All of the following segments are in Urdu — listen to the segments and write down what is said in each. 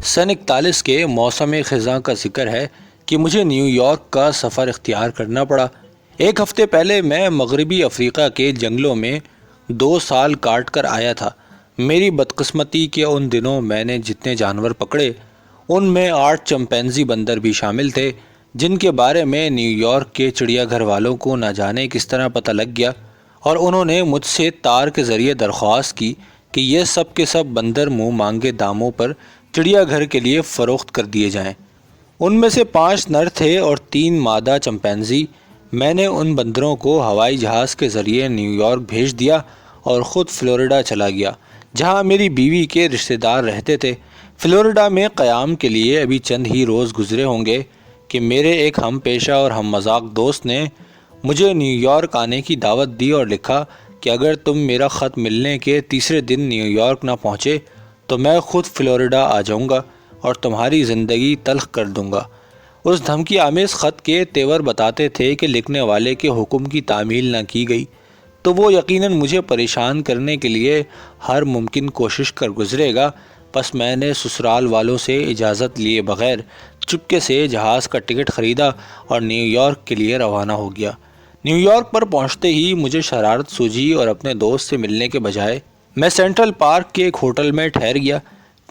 سن 41 کے موسم خزاں کا ذکر ہے کہ مجھے نیو یارک کا سفر اختیار کرنا پڑا۔ ایک ہفتے پہلے میں مغربی افریقہ کے جنگلوں میں 2 سال کاٹ کر آیا تھا۔ میری بدقسمتی کے ان دنوں میں نے جتنے جانور پکڑے ان میں 8 چمپینزی بندر بھی شامل تھے، جن کے بارے میں نیو یارک کے چڑیا گھر والوں کو نہ جانے کس طرح پتہ لگ گیا، اور انہوں نے مجھ سے تار کے ذریعے درخواست کی کہ یہ سب کے سب بندر منہ مانگے داموں پر چڑیا گھر کے لیے فروخت کر دیے جائیں۔ ان میں سے 5 نر تھے اور 3 مادہ چمپینزی۔ میں نے ان بندروں کو ہوائی جہاز کے ذریعے نیو یارک بھیج دیا اور خود فلوریڈا چلا گیا، جہاں میری بیوی کے رشتہ دار رہتے تھے۔ فلوریڈا میں قیام کے لیے ابھی چند ہی روز گزرے ہوں گے کہ میرے ایک ہم پیشہ اور ہم مذاق دوست نے مجھے نیو یارک آنے کی دعوت دی اور لکھا کہ اگر تم میرا خط ملنے کے تیسرے دن نیو یارک نہ پہنچے تو میں خود فلوریڈا آ جاؤں گا اور تمہاری زندگی تلخ کر دوں گا۔ اس دھمکی آمیز خط کے تیور بتاتے تھے کہ لکھنے والے کے حکم کی تعمیل نہ کی گئی تو وہ یقیناً مجھے پریشان کرنے کے لیے ہر ممکن کوشش کر گزرے گا۔ پس میں نے سسرال والوں سے اجازت لیے بغیر چپکے سے جہاز کا ٹکٹ خریدا اور نیو یارک کے لیے روانہ ہو گیا۔ نیو یارک پر پہنچتے ہی مجھے شرارت سوجھی اور اپنے دوست سے ملنے کے بجائے میں سینٹرل پارک کے ایک ہوٹل میں ٹھہر گیا۔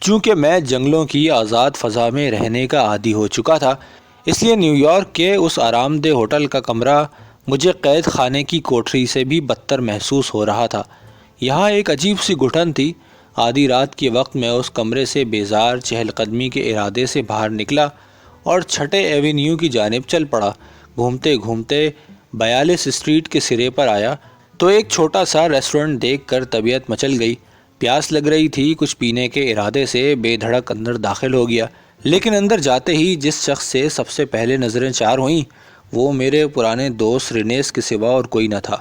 چونکہ میں جنگلوں کی آزاد فضا میں رہنے کا عادی ہو چکا تھا، اس لیے نیو یارک کے اس آرام دہ ہوٹل کا کمرہ مجھے قید خانے کی کوٹری سے بھی بدتر محسوس ہو رہا تھا۔ یہاں ایک عجیب سی گھٹن تھی۔ آدھی رات کے وقت میں اس کمرے سے بیزار چہل قدمی کے ارادے سے باہر نکلا اور چھٹے ایونیو کی جانب چل پڑا۔ گھومتے گھومتے 42 اسٹریٹ کے سرے پر آیا تو ایک چھوٹا سا ریسٹورنٹ دیکھ کر طبیعت مچل گئی۔ پیاس لگ رہی تھی، کچھ پینے کے ارادے سے بے دھڑک اندر داخل ہو گیا، لیکن اندر جاتے ہی جس شخص سے سب سے پہلے نظریں چار ہوئیں وہ میرے پرانے دوست رینیس کے سوا اور کوئی نہ تھا۔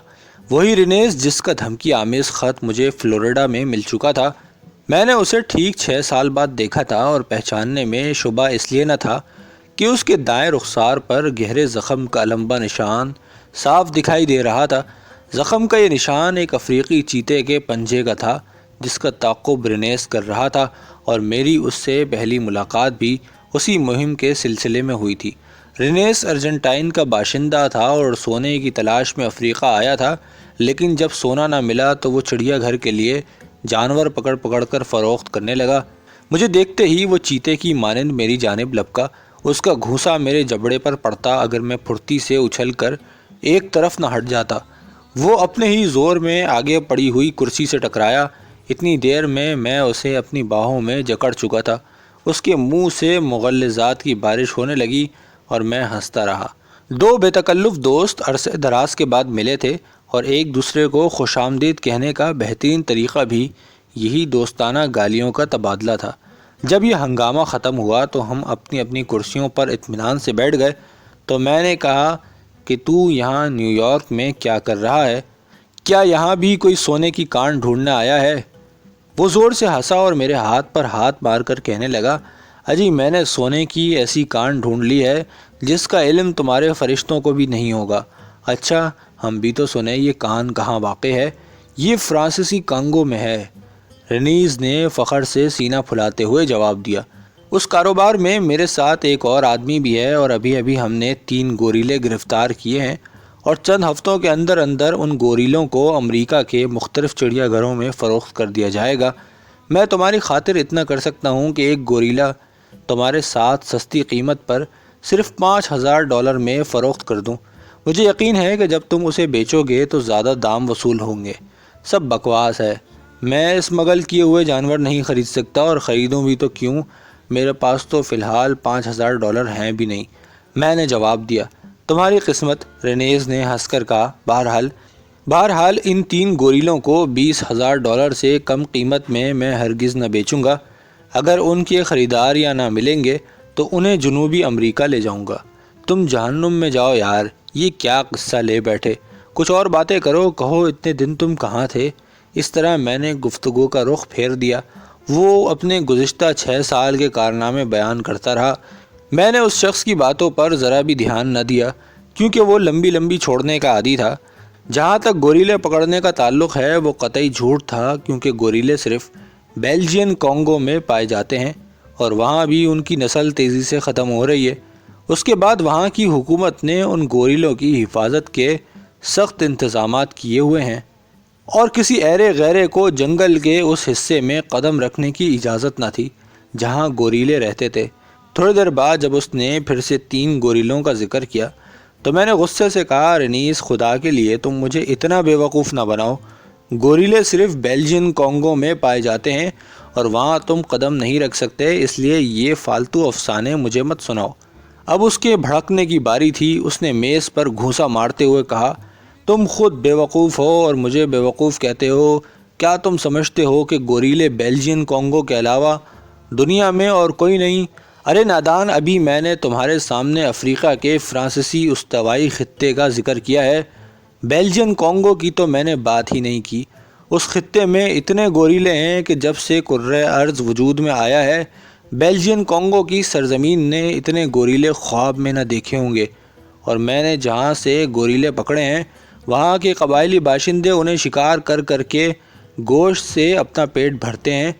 وہی رینیس جس کا دھمکی آمیز خط مجھے فلوریڈا میں مل چکا تھا۔ میں نے اسے ٹھیک 6 سال بعد دیکھا تھا اور پہچاننے میں شبہ اس لیے نہ تھا کہ اس کے دائیں رخسار پر گہرے زخم کا لمبا نشان صاف دکھائی دے رہا تھا۔ زخم کا یہ نشان ایک افریقی چیتے کے پنجے کا تھا جس کا تعقب رینیس کر رہا تھا، اور میری اس سے پہلی ملاقات بھی اسی مہم کے سلسلے میں ہوئی تھی۔ رینیس ارجنٹائن کا باشندہ تھا اور سونے کی تلاش میں افریقہ آیا تھا، لیکن جب سونا نہ ملا تو وہ چڑیا گھر کے لیے جانور پکڑ پکڑ کر فروخت کرنے لگا۔ مجھے دیکھتے ہی وہ چیتے کی مانند میری جانب لپکا۔ اس کا گھونسا میرے جبڑے پر پڑتا اگر میں پھرتی سے اچھل کر ایک طرف نہ ہٹ جاتا۔ وہ اپنے ہی زور میں آگے پڑی ہوئی کرسی سے ٹکرایا۔ اتنی دیر میں اسے اپنی باہوں میں جکڑ چکا تھا۔ اس کے منہ سے مغلظات کی بارش ہونے لگی اور میں ہنستا رہا۔ 2 بے تکلف دوست عرصے دراز کے بعد ملے تھے اور ایک دوسرے کو خوش آمدید کہنے کا بہترین طریقہ بھی یہی دوستانہ گالیوں کا تبادلہ تھا۔ جب یہ ہنگامہ ختم ہوا تو ہم اپنی اپنی کرسیوں پر اطمینان سے بیٹھ گئے تو میں نے کہا کہ تو یہاں نیو یارک میں کیا کر رہا ہے؟ کیا یہاں بھی کوئی سونے کی کان ڈھونڈنے آیا ہے؟ وہ زور سے ہنسا اور میرے ہاتھ پر ہاتھ مار کر کہنے لگا، اجی میں نے سونے کی ایسی کان ڈھونڈ لی ہے جس کا علم تمہارے فرشتوں کو بھی نہیں ہوگا۔ اچھا ہم بھی تو سنیں یہ کان کہاں واقع ہے؟ یہ فرانسیسی کانگو میں ہے، رینیز نے فخر سے سینہ پھلاتے ہوئے جواب دیا۔ اس کاروبار میں میرے ساتھ ایک اور آدمی بھی ہے اور ابھی ہم نے 3 گوریلے گرفتار کیے ہیں اور چند ہفتوں کے اندر ان گوریلوں کو امریکہ کے مختلف چڑیا گھروں میں فروخت کر دیا جائے گا۔ میں تمہاری خاطر اتنا کر سکتا ہوں کہ ایک گوریلا تمہارے ساتھ سستی قیمت پر صرف $5000 میں فروخت کر دوں۔ مجھے یقین ہے کہ جب تم اسے بیچو گے تو زیادہ دام وصول ہوں گے۔ سب بکواس ہے، میں اسمگل کیے ہوئے جانور نہیں خرید سکتا، اور خریدوں بھی تو کیوں، میرے پاس تو فی الحال $5000 ہیں بھی نہیں، میں نے جواب دیا۔ تمہاری قسمت، رینیز نے ہنس کر کہا۔ بہرحال ان 3 گوریلوں کو $20000 سے کم قیمت میں ہرگز نہ بیچوں گا۔ اگر ان کے خریدار یا نہ ملیں گے تو انہیں جنوبی امریکہ لے جاؤں گا۔ تم جہنم میں جاؤ یار، یہ کیا قصہ لے بیٹھے، کچھ اور باتیں کرو، کہو اتنے دن تم کہاں تھے؟ اس طرح میں نے گفتگو کا رخ پھیر دیا۔ وہ اپنے گزشتہ 6 سال کے کارنامے بیان کرتا رہا۔ میں نے اس شخص کی باتوں پر ذرا بھی دھیان نہ دیا کیونکہ وہ لمبی چھوڑنے کا عادی تھا۔ جہاں تک گوریلے پکڑنے کا تعلق ہے وہ قطعی جھوٹ تھا کیونکہ گوریلے صرف بیلجین کانگو میں پائے جاتے ہیں۔ اور وہاں بھی ان کی نسل تیزی سے ختم ہو رہی ہے۔ اس کے بعد وہاں کی حکومت نے ان گوریلوں کی حفاظت کے سخت انتظامات کیے ہوئے ہیں اور کسی ایرے غیرے کو جنگل کے اس حصے میں قدم رکھنے کی اجازت نہ تھی جہاں گوریلے رہتے تھے۔ تھوڑی دیر بعد جب اس نے پھر سے 3 گوریلوں کا ذکر کیا تو میں نے غصے سے کہا، رنیس خدا کے لیے تم مجھے اتنا بے وقوف نہ بناؤ، گوریلے صرف بیلجین کانگو میں پائے جاتے ہیں اور وہاں تم قدم نہیں رکھ سکتے، اس لیے یہ فالتو افسانے مجھے مت سناؤ۔ اب اس کے بھڑکنے کی باری تھی۔ اس نے میز پر گھونسا مارتے ہوئے کہا، تم خود بے وقوف ہو اور مجھے بے وقوف کہتے ہو۔ کیا تم سمجھتے ہو کہ گوریلے بیلجین کانگو کے علاوہ دنیا میں اور کوئی نہیں؟ ارے نادان، ابھی میں نے تمہارے سامنے افریقہ کے فرانسیسی استوائی خطے کا ذکر کیا ہے، بیلجین کانگو کی تو میں نے بات ہی نہیں کی۔ اس خطے میں اتنے گوریلے ہیں کہ جب سے کرۂ ارض وجود میں آیا ہے، بیلجین کانگو کی سرزمین نے اتنے گوریلے خواب میں نہ دیکھے ہوں گے، اور میں نے جہاں سے گوریلے پکڑے ہیں وہاں کے قبائلی باشندے انہیں شکار کر کر کے گوشت سے اپنا پیٹ بھرتے ہیں۔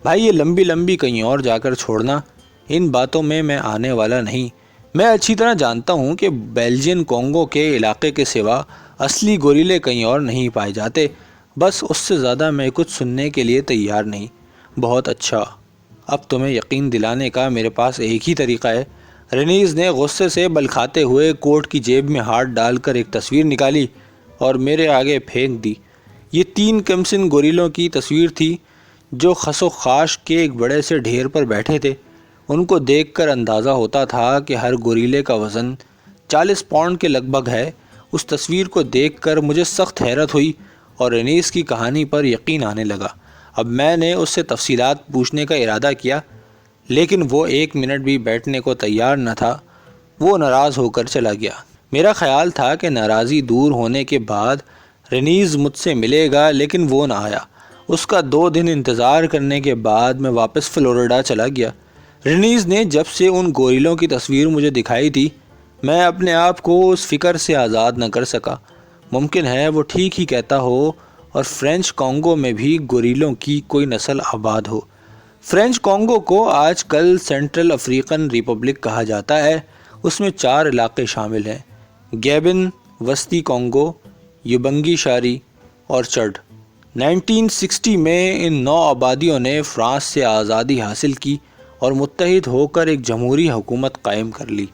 بھائی یہ لمبی لمبی کہیں اور جا کر چھوڑنا، ان باتوں میں آنے والا نہیں۔ میں اچھی طرح جانتا ہوں کہ بیلجین کانگو کے علاقے کے سوا اصلی گوریلے کہیں اور نہیں پائے جاتے، بس اس سے زیادہ میں کچھ سننے کے لیے تیار نہیں۔ بہت اچھا، اب تمہیں یقین دلانے کا میرے پاس ایک ہی طریقہ ہے۔ رنیز نے غصے سے بل کھاتے ہوئے کوٹ کی جیب میں ہاتھ ڈال کر ایک تصویر نکالی اور میرے آگے پھینک دی۔ یہ 3 کمسن گوریلوں کی تصویر تھی جو خس و خاش کے ایک بڑے سے ڈھیر پر بیٹھے تھے۔ ان کو دیکھ کر اندازہ ہوتا تھا کہ ہر گوریلے کا وزن 40 پاؤنڈ کے لگ بھگ ہے۔ اس تصویر کو دیکھ کر مجھے سخت حیرت ہوئی اور رنیز کی کہانی پر یقین آنے لگا۔ اب میں نے اس سے تفصیلات پوچھنے کا ارادہ کیا، لیکن وہ 1 منٹ بھی بیٹھنے کو تیار نہ تھا۔ وہ ناراض ہو کر چلا گیا۔ میرا خیال تھا کہ ناراضی دور ہونے کے بعد رنیز مجھ سے ملے گا، لیکن وہ نہ آیا۔ اس کا 2 دن انتظار کرنے کے بعد میں واپس فلوریڈا چلا گیا۔ رنیز نے جب سے ان گوریلوں کی تصویر مجھے دکھائی تھی، میں اپنے آپ کو اس فکر سے آزاد نہ کر سکا۔ ممکن ہے وہ ٹھیک ہی کہتا ہو اور فرینچ کانگو میں بھی گوریلوں کی کوئی نسل آباد ہو۔ فرینچ کانگو کو آج کل سینٹرل افریقن ریپبلک کہا جاتا ہے۔ اس میں 4 علاقے شامل ہیں: گیبن، وسطی کانگو، یوبنگی شاری اور چڈ۔ 1960 میں ان 9 آبادیوں نے فرانس سے آزادی حاصل کی اور متحد ہو کر ایک جمہوری حکومت قائم کر لی۔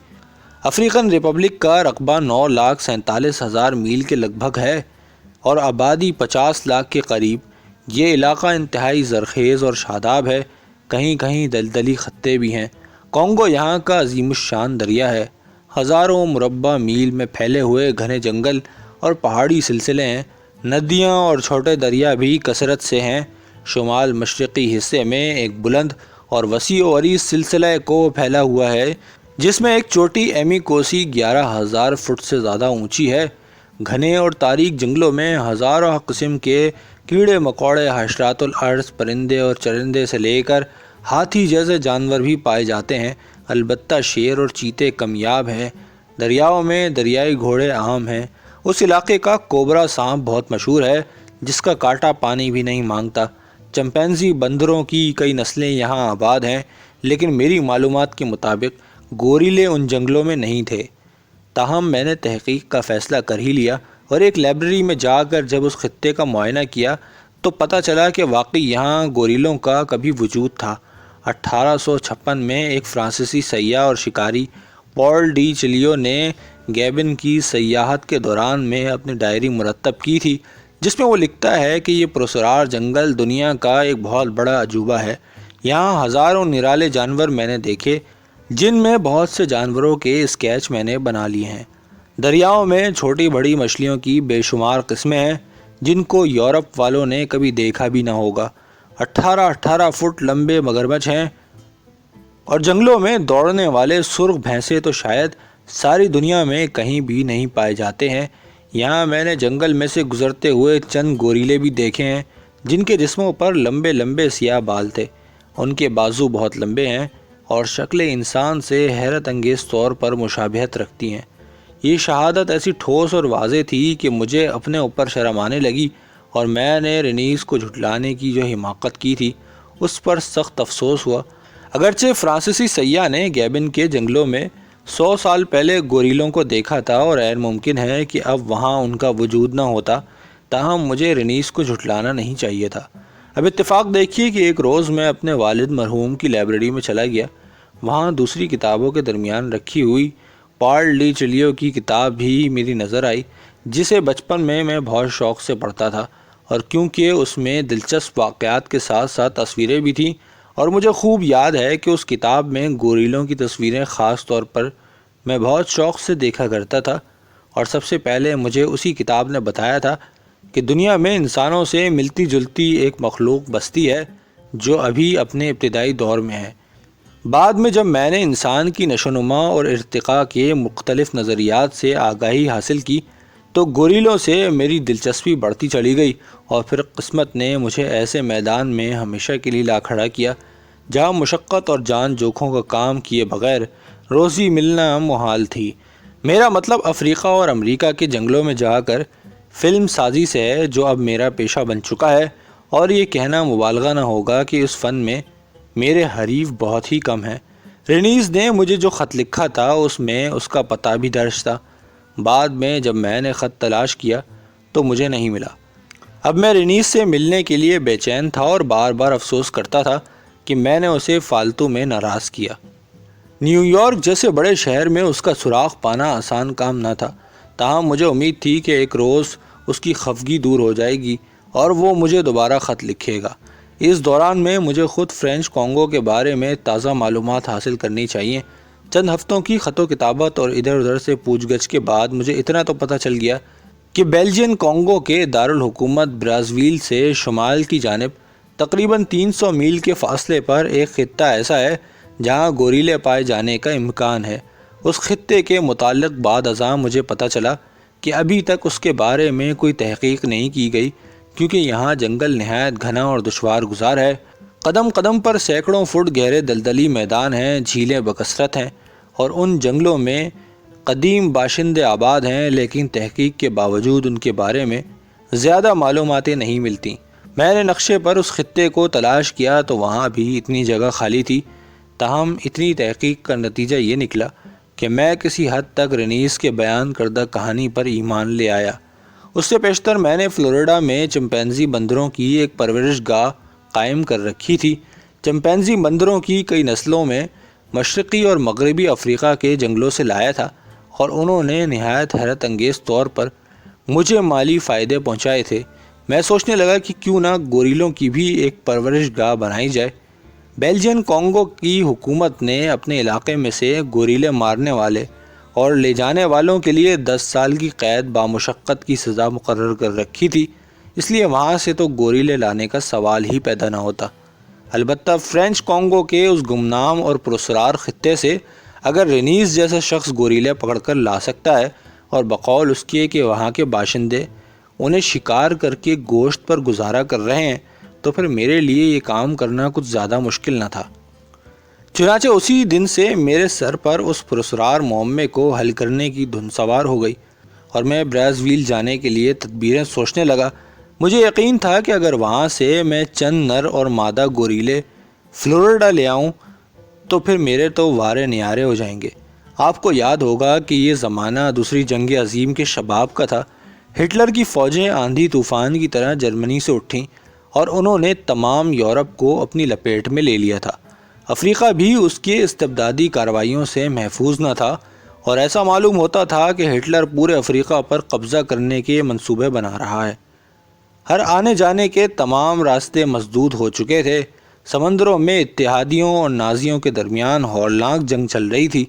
افریقن ریپبلک کا رقبہ 9,47,000 میل کے لگ بھگ ہے اور آبادی 50 لاکھ کے قریب۔ یہ علاقہ انتہائی زرخیز اور شاداب ہے، کہیں کہیں دلدلی خطے بھی ہیں۔ کانگو یہاں کا عظیم الشان دریا ہے۔ ہزاروں مربع میل میں پھیلے ہوئے گھنے جنگل اور پہاڑی سلسلے ہیں۔ ندیاں اور چھوٹے دریا بھی کثرت سے ہیں۔ شمال مشرقی حصے میں ایک بلند اور وسیع و عریض سلسلہ کو پھیلا ہوا ہے جس میں ایک چوٹی ایمی کوسی 11,000 فٹ سے زیادہ اونچی ہے۔ گھنے اور تاریک جنگلوں میں ہزاروں قسم کے کیڑے مکوڑے، حشرات الارض، پرندے اور چرندے سے لے کر ہاتھی جیسے جانور بھی پائے جاتے ہیں۔ البتہ شیر اور چیتے کمیاب ہیں۔ دریاؤں میں دریائی گھوڑے عام ہیں۔ اس علاقے کا کوبرا سانپ بہت مشہور ہے جس کا کانٹا پانی بھی نہیں مانگتا۔ چمپینزی بندروں کی کئی نسلیں یہاں آباد ہیں، لیکن میری معلومات کے مطابق گوریلے ان جنگلوں میں نہیں تھے۔ تاہم میں نے تحقیق کا فیصلہ کر ہی لیا اور ایک لائبریری میں جا کر جب اس خطے کا معائنہ کیا تو پتہ چلا کہ واقعی یہاں گوریلوں کا کبھی وجود تھا۔ 1856 میں ایک فرانسیسی سیاح اور شکاری پول ڈی چلیو نے گیبن کی سیاحت کے دوران میں اپنی ڈائری مرتب کی تھی، جس میں وہ لکھتا ہے کہ یہ پراسرار جنگل دنیا کا ایک بہت بڑا عجوبہ ہے۔ یہاں ہزاروں نرالے جانور میں نے دیکھے، جن میں بہت سے جانوروں کے اسکیچ میں نے بنا لیے ہیں۔ دریاؤں میں چھوٹی بڑی مچھلیوں کی بے شمار قسمیں ہیں جن کو یورپ والوں نے کبھی دیکھا بھی نہ ہوگا۔ 18 فٹ لمبے مگرمچھ ہیں اور جنگلوں میں دوڑنے والے سرخ بھینسے تو شاید ساری دنیا میں کہیں بھی نہیں پائے جاتے ہیں۔ یہاں میں نے جنگل میں سے گزرتے ہوئے چند گوریلے بھی دیکھے ہیں جن کے جسموں پر لمبے لمبے سیاہ بال تھے۔ ان کے بازو بہت لمبے ہیں اور شکل انسان سے حیرت انگیز طور پر مشابہت رکھتی ہیں۔ یہ شہادت ایسی ٹھوس اور واضح تھی کہ مجھے اپنے اوپر شرم آنے لگی اور میں نے رنیز کو جھٹلانے کی جو حماقت کی تھی اس پر سخت افسوس ہوا۔ اگرچہ فرانسیسی سیاح نے گیبن کے جنگلوں میں 100 سال پہلے گوریلوں کو دیکھا تھا اور غیر ممکن ہے کہ اب وہاں ان کا وجود نہ ہوتا، تاہم مجھے رینیس کو جھٹلانا نہیں چاہیے تھا۔ اب اتفاق دیکھیے کہ ایک روز میں اپنے والد مرحوم کی لائبریری میں چلا گیا۔ وہاں دوسری کتابوں کے درمیان رکھی ہوئی پال ڈی چلیو کی کتاب بھی میری نظر آئی، جسے بچپن میں بہت شوق سے پڑھتا تھا، اور کیونکہ اس میں دلچسپ واقعات کے ساتھ ساتھ تصویریں بھی تھیں، اور مجھے خوب یاد ہے کہ اس کتاب میں گوریلوں کی تصویریں خاص طور پر میں بہت شوق سے دیکھا کرتا تھا، اور سب سے پہلے مجھے اسی کتاب نے بتایا تھا کہ دنیا میں انسانوں سے ملتی جلتی ایک مخلوق بستی ہے جو ابھی اپنے ابتدائی دور میں ہے۔ بعد میں جب میں نے انسان کی نشوونما اور ارتقاء کے مختلف نظریات سے آگاہی حاصل کی تو گوریلوں سے میری دلچسپی بڑھتی چلی گئی، اور پھر قسمت نے مجھے ایسے میدان میں ہمیشہ کے لیے لا کھڑا کیا جہاں مشقت اور جان جوکھوں کا کام کیے بغیر روزی ملنا محال تھی۔ میرا مطلب افریقہ اور امریکہ کے جنگلوں میں جا کر فلم سازی سے ہے، جو اب میرا پیشہ بن چکا ہے، اور یہ کہنا مبالغہ نہ ہوگا کہ اس فن میں میرے حریف بہت ہی کم ہیں۔ رینیس نے مجھے جو خط لکھا تھا اس میں اس کا پتہ بھی درج تھا۔ بعد میں جب میں نے خط تلاش کیا تو مجھے نہیں ملا۔ اب میں رینیس سے ملنے کے لیے بے چین تھا اور بار بار افسوس کرتا تھا کہ میں نے اسے فالتو میں ناراض کیا۔ نیو یارک جیسے بڑے شہر میں اس کا سراغ پانا آسان کام نہ تھا، تاہم مجھے امید تھی کہ ایک روز اس کی خفگی دور ہو جائے گی اور وہ مجھے دوبارہ خط لکھے گا۔ اس دوران میں مجھے خود فرینچ کانگو کے بارے میں تازہ معلومات حاصل کرنی چاہیے۔ چند ہفتوں کی خط و کتابت اور ادھر ادھر سے پوچھ گچھ کے بعد مجھے اتنا تو پتہ چل گیا کہ بیلجین کانگو کے دارالحکومت برازیل سے شمال کی جانب تقریباً 300 میل کے فاصلے پر ایک خطہ ایسا ہے جہاں گوریلے پائے جانے کا امکان ہے۔ اس خطے کے متعلق بعد ازاں مجھے پتہ چلا کہ ابھی تک اس کے بارے میں کوئی تحقیق نہیں کی گئی، کیونکہ یہاں جنگل نہایت گھنا اور دشوار گزار ہے۔ قدم قدم پر سینکڑوں فٹ گہرے دلدلی میدان ہیں، جھیلیں بکثرت ہیں، اور ان جنگلوں میں قدیم باشندے آباد ہیں، لیکن تحقیق کے باوجود ان کے بارے میں زیادہ معلوماتیں نہیں ملتی۔ میں نے نقشے پر اس خطے کو تلاش کیا تو وہاں بھی اتنی جگہ خالی تھی، تاہم اتنی تحقیق کا نتیجہ یہ نکلا کہ میں کسی حد تک رینیس کے بیان کردہ کہانی پر ایمان لے آیا۔ اس سے پیشتر میں نے فلوریڈا میں چمپینزی بندروں کی ایک پرورش گاہ قائم کر رکھی تھی۔ چمپینزی بندروں کی کئی نسلوں میں مشرقی اور مغربی افریقہ کے جنگلوں سے لایا تھا، اور انہوں نے نہایت حیرت انگیز طور پر مجھے مالی فائدے پہنچائے تھے۔ میں سوچنے لگا کہ کیوں نہ گوریلوں کی بھی ایک پرورش گاہ بنائی جائے۔ بیلجین کانگو کی حکومت نے اپنے علاقے میں سے گوریلے مارنے والے اور لے جانے والوں کے لیے 10 سال کی قید بامشقت کی سزا مقرر کر رکھی تھی، اس لیے وہاں سے تو گوریلے لانے کا سوال ہی پیدا نہ ہوتا۔ البتہ فرینچ کانگو کے اس گمنام اور پراسرار خطے سے اگر رینیس جیسا شخص گوریلے پکڑ کر لا سکتا ہے، اور بقول اس کے کہ وہاں کے باشندے انہیں شکار کر کے گوشت پر گزارا کر رہے ہیں، تو پھر میرے لیے یہ کام کرنا کچھ زیادہ مشکل نہ تھا۔ چنانچہ اسی دن سے میرے سر پر اس پراسرار معمے کو حل کرنے کی دھن سوار ہو گئی، اور میں برازیل جانے کے لیے تدبیریں سوچنے لگا۔ مجھے یقین تھا کہ اگر وہاں سے میں چند نر اور مادہ گوریلے فلوریڈا لے آؤں تو پھر میرے تو وارے نیارے ہو جائیں گے۔ آپ کو یاد ہوگا کہ یہ زمانہ دوسری جنگ عظیم کے شباب کا تھا۔ ہٹلر کی فوجیں آندھی طوفان کی طرح جرمنی سے اٹھیں، اور انہوں نے تمام یورپ کو اپنی لپیٹ میں لے لیا تھا۔ افریقہ بھی اس کے استبدادی کارروائیوں سے محفوظ نہ تھا، اور ایسا معلوم ہوتا تھا کہ ہٹلر پورے افریقہ پر قبضہ کرنے کے منصوبے بنا رہا ہے۔ ہر آنے جانے کے تمام راستے مسدود ہو چکے تھے۔ سمندروں میں اتحادیوں اور نازیوں کے درمیان ہولناک جنگ چل رہی تھی۔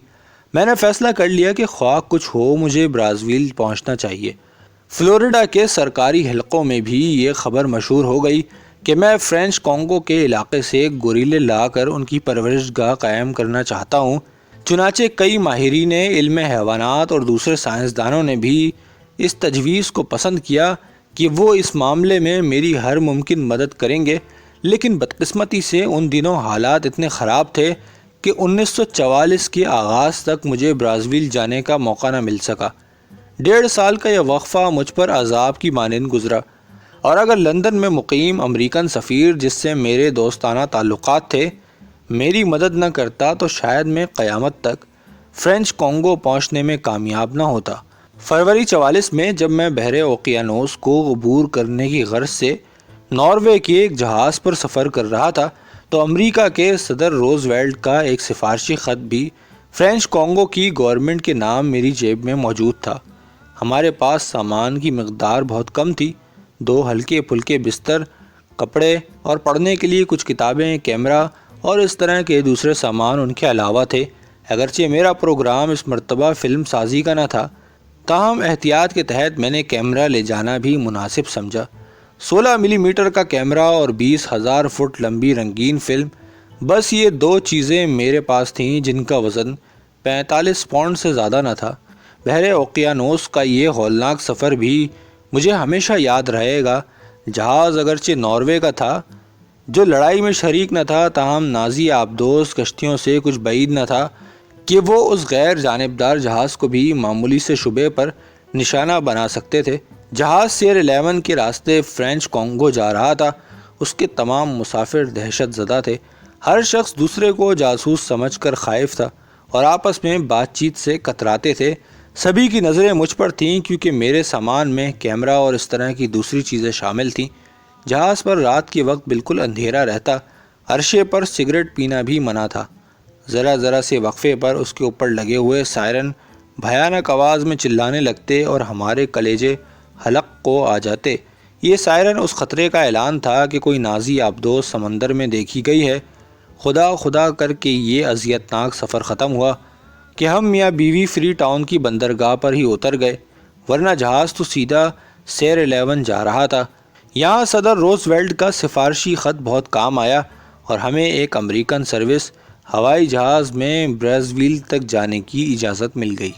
میں نے فیصلہ کر لیا کہ خواہ کچھ ہو مجھے برازیل پہنچنا چاہیے۔ فلوریڈا کے سرکاری حلقوں میں بھی یہ خبر مشہور ہو گئی کہ میں فرینچ کانگو کے علاقے سے گوریلے لا کر ان کی پرورش گاہ قائم کرنا چاہتا ہوں۔ چنانچہ کئی ماہرین علم حیوانات اور دوسرے سائنسدانوں نے بھی اس تجویز کو پسند کیا کہ وہ اس معاملے میں میری ہر ممکن مدد کریں گے، لیکن بدقسمتی سے ان دنوں حالات اتنے خراب تھے کہ 1944 کے آغاز تک مجھے برازیل جانے کا موقع نہ مل سکا۔ 1.5 سال کا یہ وقفہ مجھ پر عذاب کی مانند گزرا، اور اگر لندن میں مقیم امریکن سفیر جس سے میرے دوستانہ تعلقات تھے میری مدد نہ کرتا تو شاید میں قیامت تک فرینچ کانگو پہنچنے میں کامیاب نہ ہوتا۔ فروری 44 میں جب میں بحر اوقیانوس کو عبور کرنے کی غرض سے ناروے کے ایک جہاز پر سفر کر رہا تھا تو امریکہ کے صدر روزویلٹ کا ایک سفارشی خط بھی فرینچ کانگو کی گورنمنٹ کے نام میری جیب میں موجود تھا۔ ہمارے پاس سامان کی مقدار بہت کم تھی، 2 ہلکے پھلکے بستر، کپڑے اور پڑھنے کے لیے کچھ کتابیں، کیمرہ اور اس طرح کے دوسرے سامان ان کے علاوہ تھے۔ اگرچہ میرا پروگرام اس مرتبہ فلم سازی کا نہ تھا، تاہم احتیاط کے تحت میں نے کیمرہ لے جانا بھی مناسب سمجھا۔ 16 ملی میٹر کا کیمرہ اور 20,000 فٹ لمبی رنگین فلم، بس یہ 2 چیزیں میرے پاس تھیں جن کا وزن 45 پاؤنڈ سے زیادہ نہ تھا۔ بحر اوقیانوس کا یہ ہولناک سفر بھی مجھے ہمیشہ یاد رہے گا۔ جہاز اگرچہ ناروے کا تھا، جو لڑائی میں شریک نہ تھا، تاہم نازی آبدوز کشتیوں سے کچھ بعید نہ تھا کہ وہ اس غیر جانبدار جہاز کو بھی معمولی سے شبے پر نشانہ بنا سکتے تھے۔ جہاز سیئر 11 کے راستے فرینچ کانگو جا رہا تھا۔ اس کے تمام مسافر دہشت زدہ تھے، ہر شخص دوسرے کو جاسوس سمجھ کر خائف تھا اور آپس میں بات چیت سے کتراتے تھے۔ سبھی کی نظریں مجھ پر تھیں کیونکہ میرے سامان میں کیمرہ اور اس طرح کی دوسری چیزیں شامل تھیں۔ جہاز پر رات کے وقت بالکل اندھیرا رہتا، عرشے پر سگریٹ پینا بھی منع تھا۔ ذرا ذرا سے وقفے پر اس کے اوپر لگے ہوئے سائرن بھیانک آواز میں چلانے لگتے اور ہمارے کلیجے حلق کو آ جاتے۔ یہ سائرن اس خطرے کا اعلان تھا کہ کوئی نازی آبدوز سمندر میں دیکھی گئی ہے۔ خدا خدا کر کے یہ اذیتناک سفر ختم ہوا کہ ہم میاں بیوی فری ٹاؤن کی بندرگاہ پر ہی اتر گئے، ورنہ جہاز تو سیدھا سیئر 11 جا رہا تھا۔ یہاں صدر روزویلٹ کا سفارشی خط بہت کام آیا اور ہمیں ایک امریکن سروس ہوائی جہاز میں برازیل تک جانے کی اجازت مل گئی۔